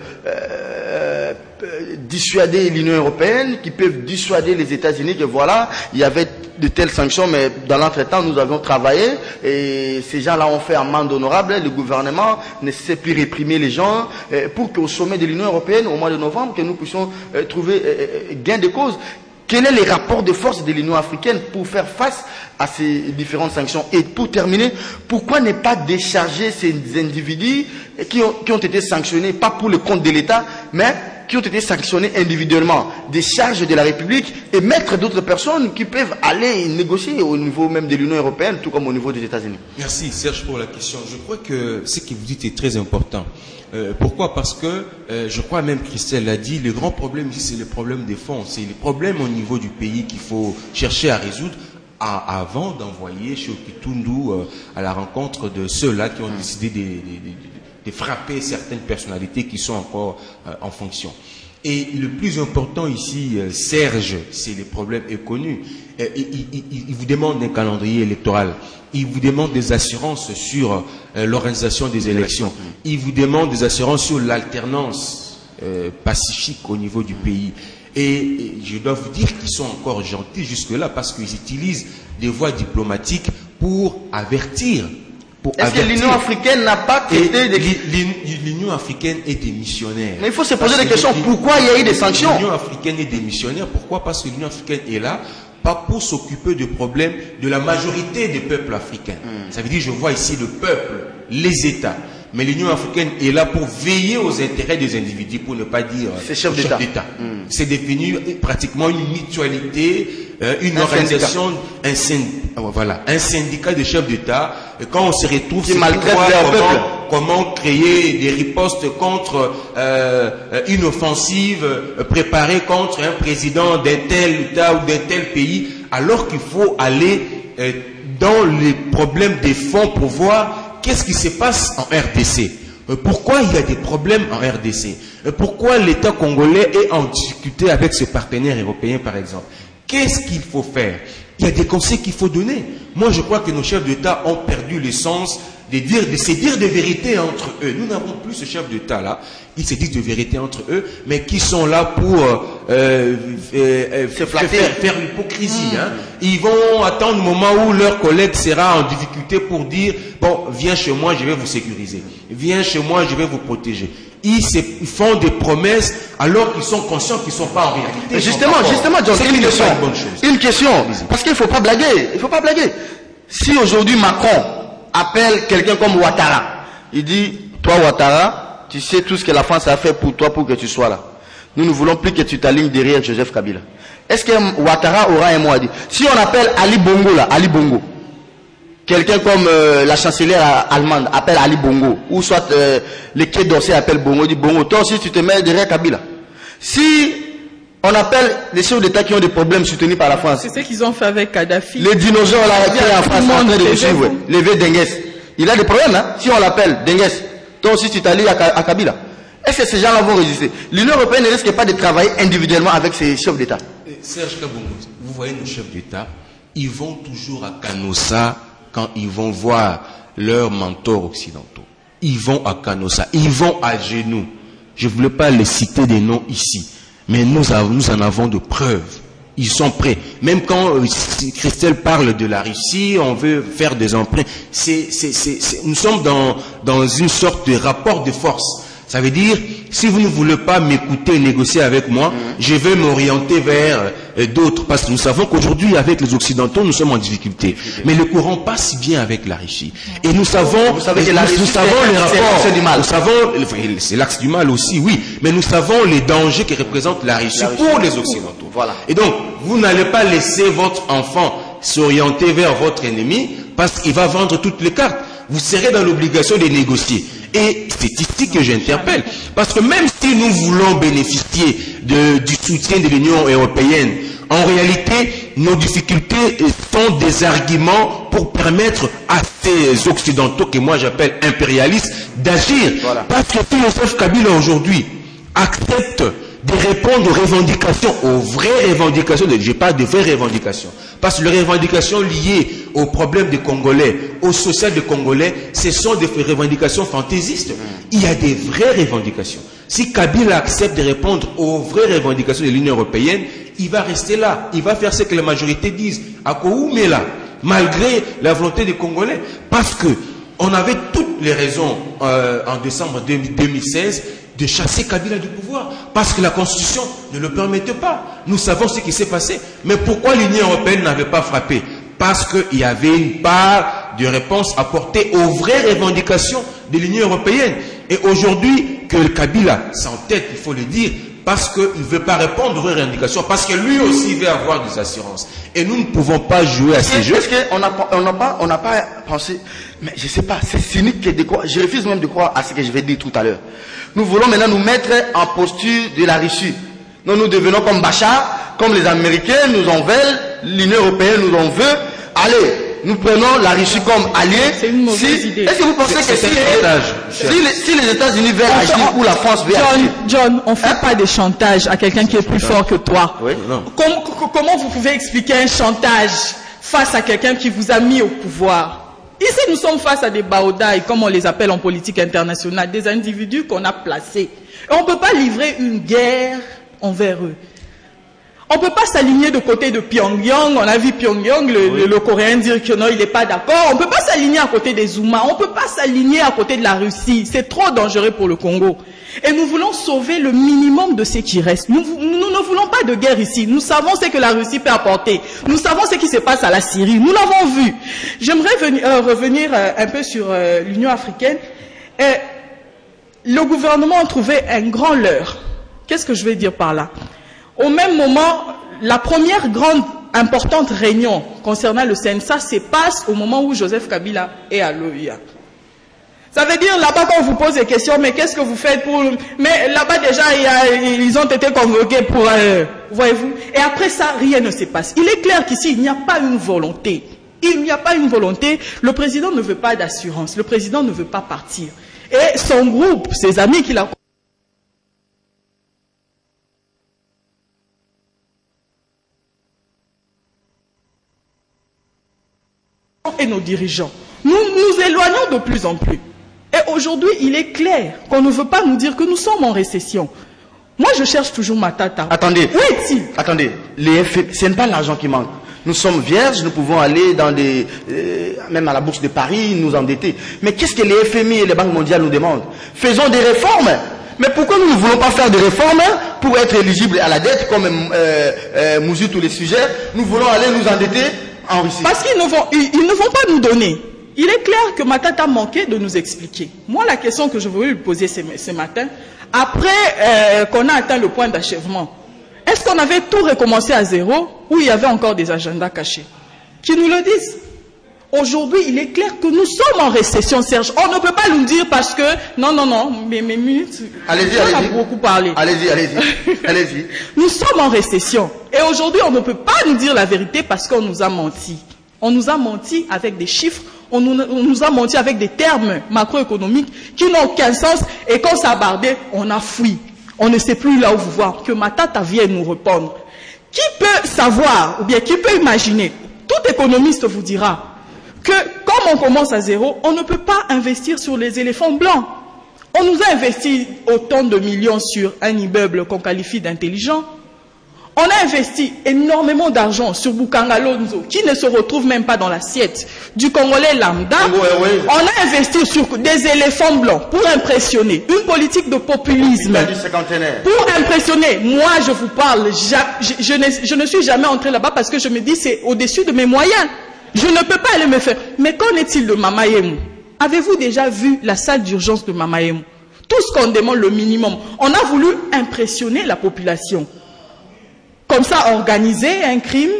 dissuader l'Union européenne, qui peuvent dissuader les États-Unis que voilà, il y avait de telles sanctions, mais dans l'entretemps, nous avions travaillé et ces gens-là ont fait amende honorable. Le gouvernement ne sait plus réprimer les gens pour qu'au sommet de l'Union européenne, au mois de novembre, que nous puissions trouver gain de cause. Quel est le rapport de force de l'Union africaine pour faire face à ces différentes sanctions? Et pour terminer, pourquoi ne pas décharger ces individus qui ont été sanctionnés, pas pour le compte de l'État, mais qui ont été sanctionnés individuellement, des charges de la République, et mettre d'autres personnes qui peuvent aller négocier au niveau même de l'Union européenne, tout comme au niveau des États-Unis? Merci Serge pour la question. Je crois que ce que vous dites est très important. Pourquoi? Parce que, je crois même Christelle l'a dit, le grand problème ici, c'est le problème des fonds. C'est le problème au niveau du pays qu'il faut chercher à résoudre avant d'envoyer chez Okitoundou à la rencontre de ceux-là qui ont décidé de frapper certaines personnalités qui sont encore en fonction. Et le plus important ici, Serge, c'est les problèmes connus. Il vous demande un calendrier électoral. Il vous demande des assurances sur l'organisation des élections. Il vous demande des assurances sur l'alternance pacifique au niveau du pays. Et je dois vous dire qu'ils sont encore gentils jusque-là parce qu'ils utilisent des voies diplomatiques pour avertir. Est-ce que l'Union africaine n'a pas traité l'Union africaine est démissionnaire. Mais il faut se poser des questions. Pourquoi il y a eu des sanctions? L'Union africaine est démissionnaire. Pourquoi? Parce que l'Union africaine est là pas pour s'occuper des problèmes de la majorité des peuples africains. Ça veut dire, je vois ici le peuple, les États. Mais l'Union africaine est là pour veiller aux intérêts des individus, pour ne pas dire chef d'État. C'est défini pratiquement une mutualité, une organisation, un syndicat de chefs d'État. Quand on se retrouve, qui maltraite leur peuple. Comment créer des ripostes contre une offensive préparée contre un président d'un tel État ou d'un tel pays, alors qu'il faut aller dans les problèmes des fonds pour voir qu'est-ce qui se passe en RDC. Pourquoi il y a des problèmes en RDC? Pourquoi l'État congolais est en difficulté avec ses partenaires européens, par exemple? Qu'est-ce qu'il faut faire? Il y a des conseils qu'il faut donner. Moi, je crois que nos chefs d'État ont perdu le sens de se dire des vérités entre eux. Nous n'avons plus ce chef d'État-là. Ils se disent de vérité entre eux, mais qui sont là pour faire l'hypocrisie. Ils vont attendre le moment où leur collègue sera en difficulté pour dire, bon, viens chez moi, je vais vous sécuriser. Viens chez moi, je vais vous protéger. Ils font des promesses alors qu'ils sont conscients qu'ils ne sont pas en réalité. Justement, John, une question. Parce qu'il ne faut pas blaguer. Il faut pas blaguer. Si aujourd'hui Macron appelle quelqu'un comme Ouattara, il dit, toi Ouattara, tu sais tout ce que la France a fait pour toi pour que tu sois là. Nous ne voulons plus que tu t'alignes derrière Joseph Kabila. Est-ce que Ouattara aura un mot à dire? Si on appelle Ali Bongo là, Ali Bongo, quelqu'un comme la chancelière allemande appelle Ali Bongo, ou soit le Quai d'Orsay appelle Bongo, dit Bongo, toi aussi tu te mets derrière Kabila. Si on appelle les chefs d'État qui ont des problèmes soutenus par la France. C'est ce qu'ils ont fait avec Kadhafi. Les dinosaures là, qui en France, en train de le suivre, lever Denguès. Il a des problèmes, hein. Si on l'appelle Denguès, toi aussi tu t'allies à Kabila. Est-ce que ces gens-là vont résister? L'Union européenne ne risque pas de travailler individuellement avec ses chefs d'État. Serge Kabongo, vous voyez nos chefs d'État, ils vont toujours à Canossa quand ils vont voir leurs mentors occidentaux. Ils vont à Canossa, ils vont à genoux. Je ne voulais pas les citer des noms ici, mais nous en avons de preuves. Ils sont prêts. Même quand Christelle parle de la Russie, on veut faire des emprunts. Nous sommes dans une sorte de rapport de force. Ça veut dire, si vous ne voulez pas m'écouter et négocier avec moi, je vais m'orienter vers d'autres. Parce que nous savons qu'aujourd'hui, avec les Occidentaux, nous sommes en difficulté. Mais le courant passe bien avec la Russie. Et nous savons, vous savez que la Russie, nous savons les rapports. C'est du mal. Nous savons, c'est l'axe du mal aussi, oui. Mais nous savons les dangers que représente la Russie pour les Occidentaux. Voilà. Et donc, vous n'allez pas laisser votre enfant s'orienter vers votre ennemi parce qu'il va vendre toutes les cartes. Vous serez dans l'obligation de négocier. Et c'est ici que j'interpelle. Parce que même si nous voulons bénéficier du soutien de l'Union européenne, en réalité, nos difficultés sont des arguments pour permettre à ces Occidentaux, que moi j'appelle impérialistes, d'agir. Voilà. Parce que si Joseph Kabila aujourd'hui accepte de répondre aux revendications, aux vraies revendications, je parle de vraies revendications, parce que les revendications liées aux problèmes des Congolais, au social des Congolais, ce sont des revendications fantaisistes. Il y a des vraies revendications. Si Kabila accepte de répondre aux vraies revendications de l'Union européenne, il va rester là, il va faire ce que la majorité disent, à Kououmela, malgré la volonté des Congolais, parce que on avait toutes les raisons en décembre 2016 de chasser Kabila du pouvoir, parce que la Constitution ne le permettait pas. Nous savons ce qui s'est passé. Mais pourquoi l'Union européenne n'avait pas frappé? Parce qu'il y avait une part de réponse apportée aux vraies revendications de l'Union européenne. Et aujourd'hui, que le Kabila s'entête, il faut le dire, parce qu'il ne veut pas répondre aux vraies revendications, parce que lui aussi veut avoir des assurances. Et nous ne pouvons pas jouer à ces jeux. Est-ce qu'on n'a pas pensé, mais je ne sais pas, c'est cynique de croire, je refuse même de croire à ce que je vais dire tout à l'heure. Nous voulons maintenant nous mettre en posture de la Russie. Nous devenons comme Bachar, comme les Américains nous en veulent, l'Union européenne nous en veut. Allez, nous prenons la Russie comme allié. C'est une mauvaise idée. Est-ce que vous pensez que si Si les États-Unis veulent agir ou la France veut agir. John, on ne fait pas de chantage à quelqu'un qui est plus fort que toi. Oui, non. Comment vous pouvez expliquer un chantage face à quelqu'un qui vous a mis au pouvoir? Ici, nous sommes face à des baodaïs, comme on les appelle en politique internationale, des individus qu'on a placés. Et on ne peut pas livrer une guerre envers eux. On ne peut pas s'aligner de côté de Pyongyang. On a vu Pyongyang, le Coréen dire que non, il n'est pas d'accord. On ne peut pas s'aligner à côté des Zuma. On ne peut pas s'aligner à côté de la Russie. C'est trop dangereux pour le Congo. Et nous voulons sauver le minimum de ce qui reste. Nous ne voulons pas de guerre ici. Nous savons ce que la Russie peut apporter. Nous savons ce qui se passe à la Syrie. Nous l'avons vu. J'aimerais revenir un peu sur l'Union africaine. Le gouvernement a trouvé un grand leurre. Qu'est-ce que je vais dire par là? Au même moment, la première grande importante réunion concernant le CNSA se passe au moment où Joseph Kabila est à l'OUA. Ça veut dire là-bas quand on vous pose des questions, mais qu'est-ce que vous faites pour... Mais là-bas déjà, ils ont été convoqués pour... voyez-vous. Et après ça, rien ne se passe. Il est clair qu'ici, il n'y a pas une volonté. Il n'y a pas une volonté. Le président ne veut pas d'assurance. Le président ne veut pas partir. Et son groupe, ses amis qu'il a... et nos dirigeants. Nous nous éloignons de plus en plus. Et aujourd'hui, il est clair qu'on ne veut pas nous dire que nous sommes en récession. Moi, je cherche toujours Matata. Attendez. Où est-il? Attendez. Ce n'est pas l'argent qui manque. Nous sommes vierges, nous pouvons aller dans des, même à la bourse de Paris, nous endetter. Mais qu'est-ce que les FMI et les banques mondiales nous demandent? Faisons des réformes. Mais pourquoi nous ne voulons pas faire des réformes pour être éligibles à la dette, comme Mouzi tous les sujets? Nous voulons aller nous endetter en Russie. Parce qu'ils ne vont pas nous donner. Il est clair que Matata manquait de nous expliquer. Moi, la question que je voulais lui poser ce matin, après qu'on a atteint le point d'achèvement, est-ce qu'on avait tout recommencé à zéro ou il y avait encore des agendas cachés? Qui nous le disent. Aujourd'hui, il est clair que nous sommes en récession, Serge. On ne peut pas nous dire parce que... Non, mes minutes... Allez-y, on a beaucoup parlé. Allez-y. Nous sommes en récession. Et aujourd'hui, on ne peut pas nous dire la vérité parce qu'on nous a menti. On nous a menti avec des chiffres, on nous a menti avec des termes macroéconomiques qui n'ont aucun sens. Et quand ça a bardé, on a fui. On ne sait plus là où vous voir. Que Matata vienne nous répondre. Qui peut savoir, ou bien qui peut imaginer, tout économiste vous dira que comme on commence à zéro, on ne peut pas investir sur les éléphants blancs. On nous a investi autant de millions sur un immeuble qu'on qualifie d'intelligent. On a investi énormément d'argent sur Bukangalonzo, qui ne se retrouve même pas dans l'assiette du Congolais lambda. On a investi sur des éléphants blancs pour impressionner. Une politique de populisme. Pour impressionner. Moi, je vous parle, je ne suis jamais entré là-bas parce que je me dis c'est au-dessus de mes moyens. Je ne peux pas aller me faire. Mais qu'en est-il de Mamayemu? Avez-vous déjà vu la salle d'urgence de Mamayemu? Tout ce qu'on demande, le minimum. On a voulu impressionner la population. Comme ça, organiser un crime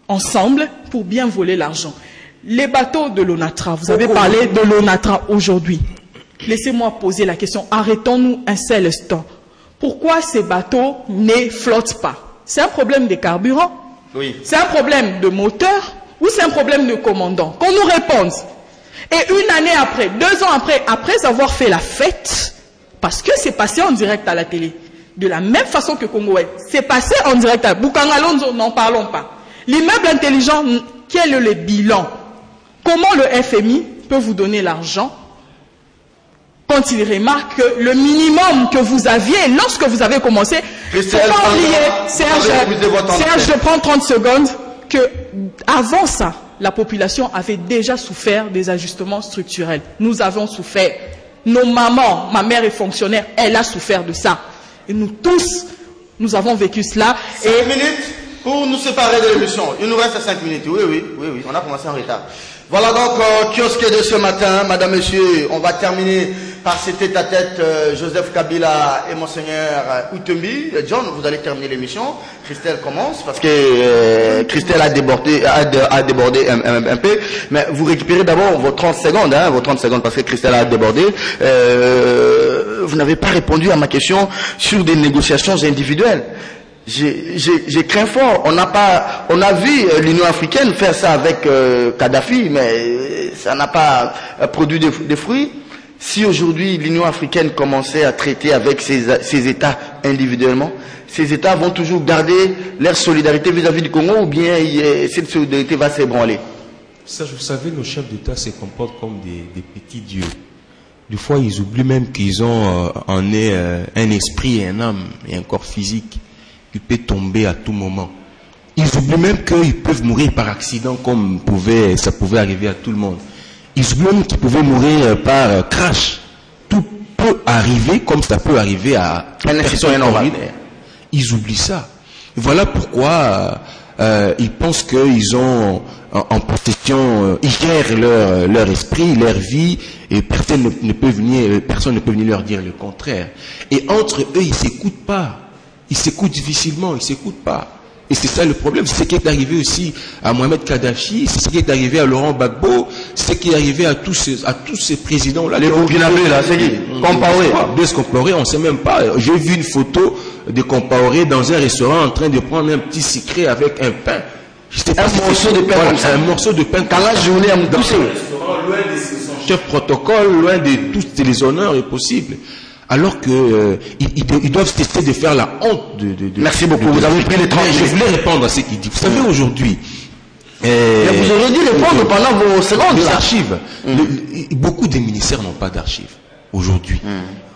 ensemble pour bien voler l'argent. Les bateaux de l'ONATRA, vous avez parlé de l'ONATRA aujourd'hui. Laissez-moi poser la question, arrêtons-nous un seul instant. Pourquoi ces bateaux ne flottent pas? C'est un problème de carburant? Oui. C'est un problème de moteur? Ou c'est un problème de commandant? Qu'on nous réponde. Et une année après, 2 ans après avoir fait la fête, parce que c'est passé en direct à la télé, de la même façon que Congolais, c'est passé en direct à Bukangalonzo, n'en parlons pas. L'immeuble intelligent, quel est le bilan? Comment le FMI peut vous donner l'argent quand il remarque que le minimum que vous aviez lorsque vous avez commencé, Serge, je prends 30 secondes, que avant ça, la population avait déjà souffert des ajustements structurels. Nous avons souffert. Nos mamans, ma mère est fonctionnaire, elle a souffert de ça. Et nous tous, nous avons vécu cela. 5 minutes pour nous séparer de l'émission. Il nous reste 5 minutes. Oui, on a commencé en retard. Voilà donc kiosque de ce matin, madame, monsieur. On va terminer par cet tête-à-tête Joseph Kabila et monseigneur Utembi. John, vous allez terminer l'émission. Christelle commence parce que Christelle a débordé un peu. Mais vous récupérez d'abord vos 30 secondes, vos 30 secondes parce que Christelle a débordé. Vous n'avez pas répondu à ma question sur des négociations individuelles. J'ai craint fort. On a vu l'Union africaine faire ça avec Kadhafi, mais ça n'a pas produit des fruits. Si aujourd'hui l'Union africaine commençait à traiter avec ces États individuellement, ces États vont toujours garder leur solidarité vis-à-vis du Congo ou bien cette solidarité va s'ébranler? Ça, vous savez, nos chefs d'État se comportent comme des petits dieux. Des fois, ils oublient même qu'ils ont un esprit et un âme et un corps physique qui peut tomber à tout moment. Ils oublient même qu'ils peuvent mourir par accident comme ça pouvait arriver à tout le monde. Ils oublient même qu'ils pouvaient mourir par crash. Tout peut arriver comme ça peut arriver à un citoyen ordinaire. Ils oublient ça. Voilà pourquoi ils pensent qu'ils ont en possession, ils gèrent leur esprit, leur vie, et personne ne peut venir leur dire le contraire. Et entre eux, ils s'écoutent pas. Ils s'écoutent difficilement, ils s'écoutent pas. Et c'est ça le problème. C'est ce qui est arrivé aussi à Mohamed Kadhafi, c'est ce qui est arrivé à Laurent Gbagbo, c'est ce qui est arrivé à tous ces présidents-là. Les Burkinabés, là, c'est qui? Compaoré. Blaise Compaoré, on ne sait même pas. J'ai vu une photo de Compaoré dans un restaurant en train de prendre un petit sucré avec un pain. Un morceau de pain, voilà, comme ça. Un morceau de pain. Dans la journée, à me pousser. Loin de son chef protocole, loin de tous les honneurs possibles. Alors que ils doivent cesser de faire la honte de Merci beaucoup, vous avez pris les 30 minutes. Je voulais répondre à ce qu'il dit. Vous savez, aujourd'hui... vous aurez dû répondre pendant vos secondes. Les archives. Beaucoup de ministères n'ont pas d'archives aujourd'hui.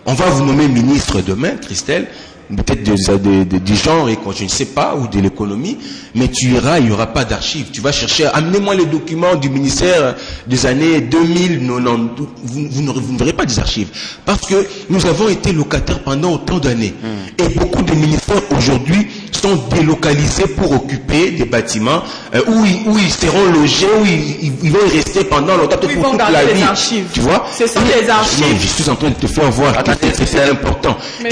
On va vous nommer ministre demain, Christelle, peut-être du genre, et je ne sais pas, ou de l'économie, mais tu iras, il n'y aura pas d'archives. Tu vas chercher, amenez-moi les documents du ministère des années 2090, vous ne verrez pas des archives. Parce que nous avons été locataires pendant autant d'années. Et beaucoup de ministères aujourd'hui sont délocalisés pour occuper des bâtiments où ils seront logés, où ils vont y rester pendant longtemps, pour toute la vie. Archives. Tu vois? C'est ça les archives. Non, je suis en train de te faire voir que c'est important. Mais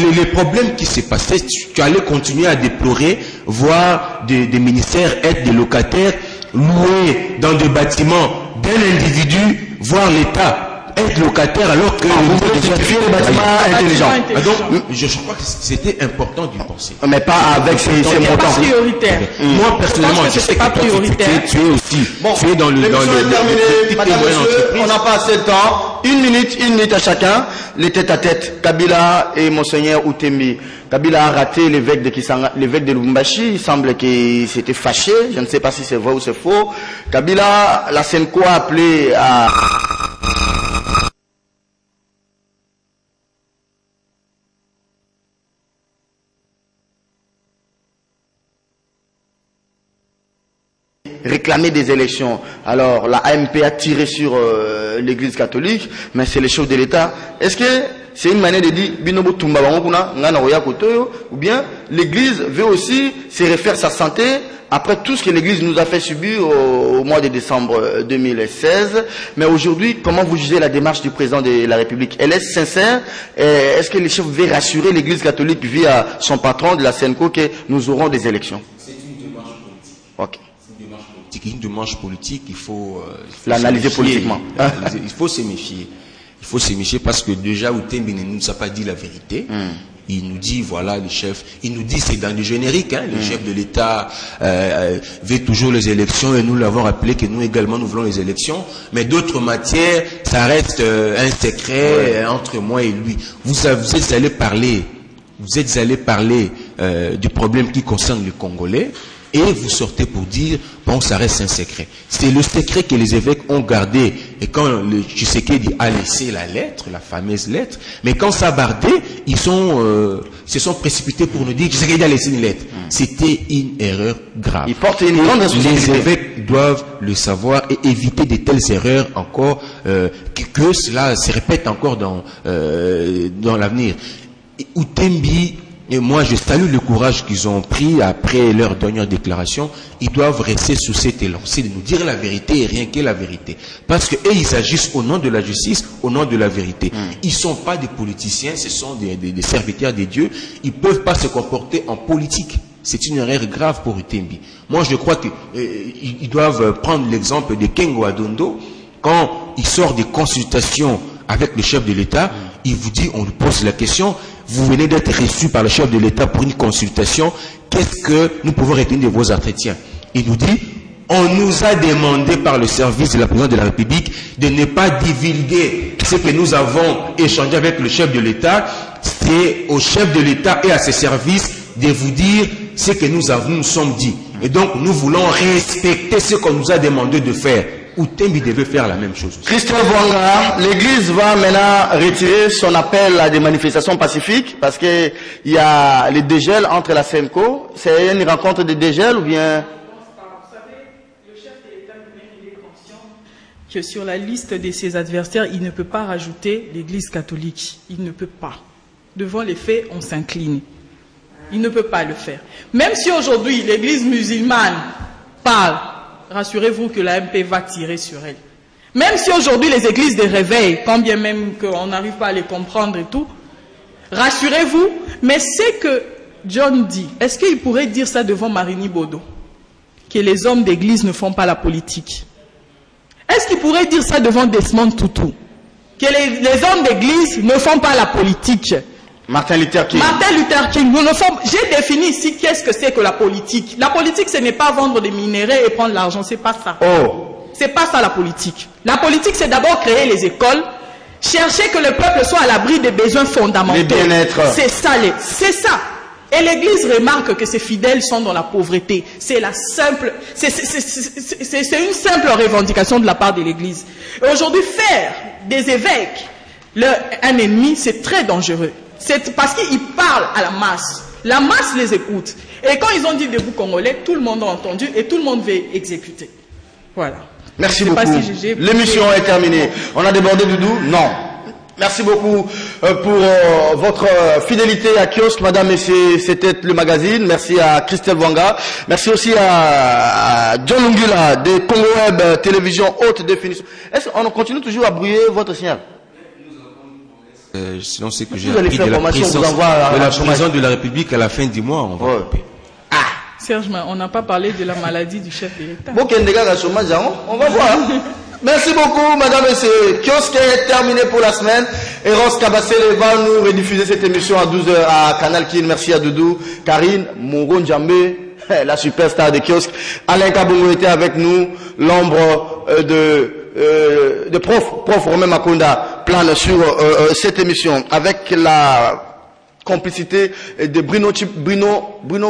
et les problèmes qui s'est passé, tu allais continuer à déplorer, voir des ministères être des locataires, loués dans des bâtiments d'un individu, voir l'État être locataire alors que vous justifiez les bâtiments intelligents. Donc, je crois que c'était important d'y penser. Mais pas avec ces montants. Pas prioritaire. Moi, personnellement, je sais pas prioritaire. Tu es aussi. Bon, tu es dans le Madame, monsieur, on n'a pas assez de temps. Une minute à chacun. Les tête-à-tête, Kabila et Monseigneur Outembi. Kabila a raté l'évêque de Kisanga, l'évêque de Lubumbashi. Il semble qu'il s'était fâché. Je ne sais pas si c'est vrai ou c'est faux. Kabila, la Senko a appelé à... réclamer des élections. Alors, la AMP a tiré sur l'église catholique, mais c'est les chefs de l'État. Est-ce que c'est une manière de dire, ou bien l'église veut aussi se refaire sa santé après tout ce que l'église nous a fait subir au mois de décembre 2016. Mais aujourd'hui, comment vous jugez la démarche du président de la République? Elle est sincère? Est-ce que les chefs veulent rassurer l'église catholique via son patron de la Senko que nous aurons des élections? C'est une démarche politique. Ok. Une démarche politique, il faut l'analyser politiquement. Il faut se méfier. Il faut se méfier parce que déjà Outembi ne nous a pas dit la vérité. Il nous dit, voilà, le chef, il nous dit, c'est dans le générique, hein, le chef de l'État veut toujours les élections et nous l'avons rappelé que nous également nous voulons les élections. Mais d'autres matières, ça reste un secret entre moi et lui. Vous êtes allé parler du problème qui concerne les Congolais. Et vous sortez pour dire, bon, ça reste un secret. C'est le secret que les évêques ont gardé. Et quand le Tshisekedi a laissé la lettre, la fameuse lettre, mais quand ça a bardé, ils se sont précipités pour nous dire que Tshisekedi a laissé une lettre. C'était une erreur grave. Ils portent une grande responsabilité. Les évêques doivent le savoir et éviter de telles erreurs encore, que cela se répète encore dans l'avenir. Outembi, et moi, je salue le courage qu'ils ont pris après leur dernière déclaration. Ils doivent rester sous cet élan, c'est de nous dire la vérité et rien que la vérité. Parce que eux, ils agissent au nom de la justice, au nom de la vérité. Ils ne sont pas des politiciens, ce sont des serviteurs des dieux. Ils ne peuvent pas se comporter en politique. C'est une erreur grave pour Outembi. Moi, je crois qu'ils doivent prendre l'exemple de Kengo Adondo. Quand il sort des consultations avec le chef de l'État, il vous dit, on lui pose la question, vous venez d'être reçu par le chef de l'État pour une consultation, qu'est-ce que nous pouvons retenir de vos entretiens? Il nous dit, On nous a demandé par le service de la présidence de la République de ne pas divulguer ce que nous avons échangé avec le chef de l'État. C'est au chef de l'État et à ses services de vous dire ce que nous sommes dit. Et donc, nous voulons respecter ce qu'on nous a demandé de faire. Outembi devait faire la même chose. Christophe Wanga, l'Église va maintenant retirer son appel à des manifestations pacifiques parce qu'il y a les dégels entre la SENCO. C'est une rencontre de dégel ou bien... Vous savez, le chef de l'État il est conscient que sur la liste de ses adversaires, il ne peut pas rajouter l'Église catholique. Il ne peut pas. Devant les faits, on s'incline. Il ne peut pas le faire. Même si aujourd'hui l'Église musulmane parle, rassurez-vous que la MP va tirer sur elle. Même si aujourd'hui les églises de réveil, quand bien même qu'on n'arrive pas à les comprendre et tout, rassurez-vous, mais c'est que John dit, est-ce qu'il pourrait dire ça devant Marini Bodo? Que les hommes d'église ne font pas la politique. Est-ce qu'il pourrait dire ça devant Desmond Tutu? Que les hommes d'église ne font pas la politique. Martin Luther King. Martin Luther King. J'ai défini ici qu'est-ce que c'est que la politique. La politique, ce n'est pas vendre des minéraux et prendre l'argent. C'est pas ça. Oh. C'est pas ça la politique. La politique, c'est d'abord créer les écoles, chercher que le peuple soit à l'abri des besoins fondamentaux. Les bien-être. C'est ça. C'est ça. Et l'Église remarque que ses fidèles sont dans la pauvreté. C'est une simple revendication de la part de l'Église. Aujourd'hui, faire des évêques un ennemi, c'est très dangereux. C'est parce qu'ils parlent à la masse. La masse les écoute. Et quand ils ont dit debout Congolais, tout le monde a entendu et tout le monde veut exécuter. Voilà. Merci beaucoup. Si l'émission est terminée. On a débordé Doudou? Non. Merci beaucoup pour votre fidélité à Kiosque, madame, messieurs, c'était le magazine. Merci à Christelle Wanga. Merci aussi à John Lungula de Congo Web Télévision Haute Définition. Est-ce qu'on continue toujours à brouiller votre signal? Sinon, c'est que j'ai appris de la prison de la République à la fin du mois. On va couper. Serge, on n'a pas parlé de la maladie du chef de l'État. On va voir. Merci beaucoup, madame et messieurs. Kiosque est terminé pour la semaine. Eros Kabassele va nous rediffuser cette émission à 12h à Canal Kin. Merci à Doudou, Karine, Mongo Djambé, la superstar de Kiosque. Alain Kabongo était avec nous. L'ombre de prof Romain Makonda plane sur cette émission avec la complicité de Bruno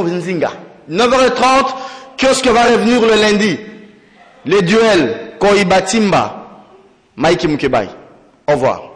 Vinzinga. 9h30, Kiosque va revenir le lundi. Les duels, Koiba Timba, Mike Mukebai. Au revoir.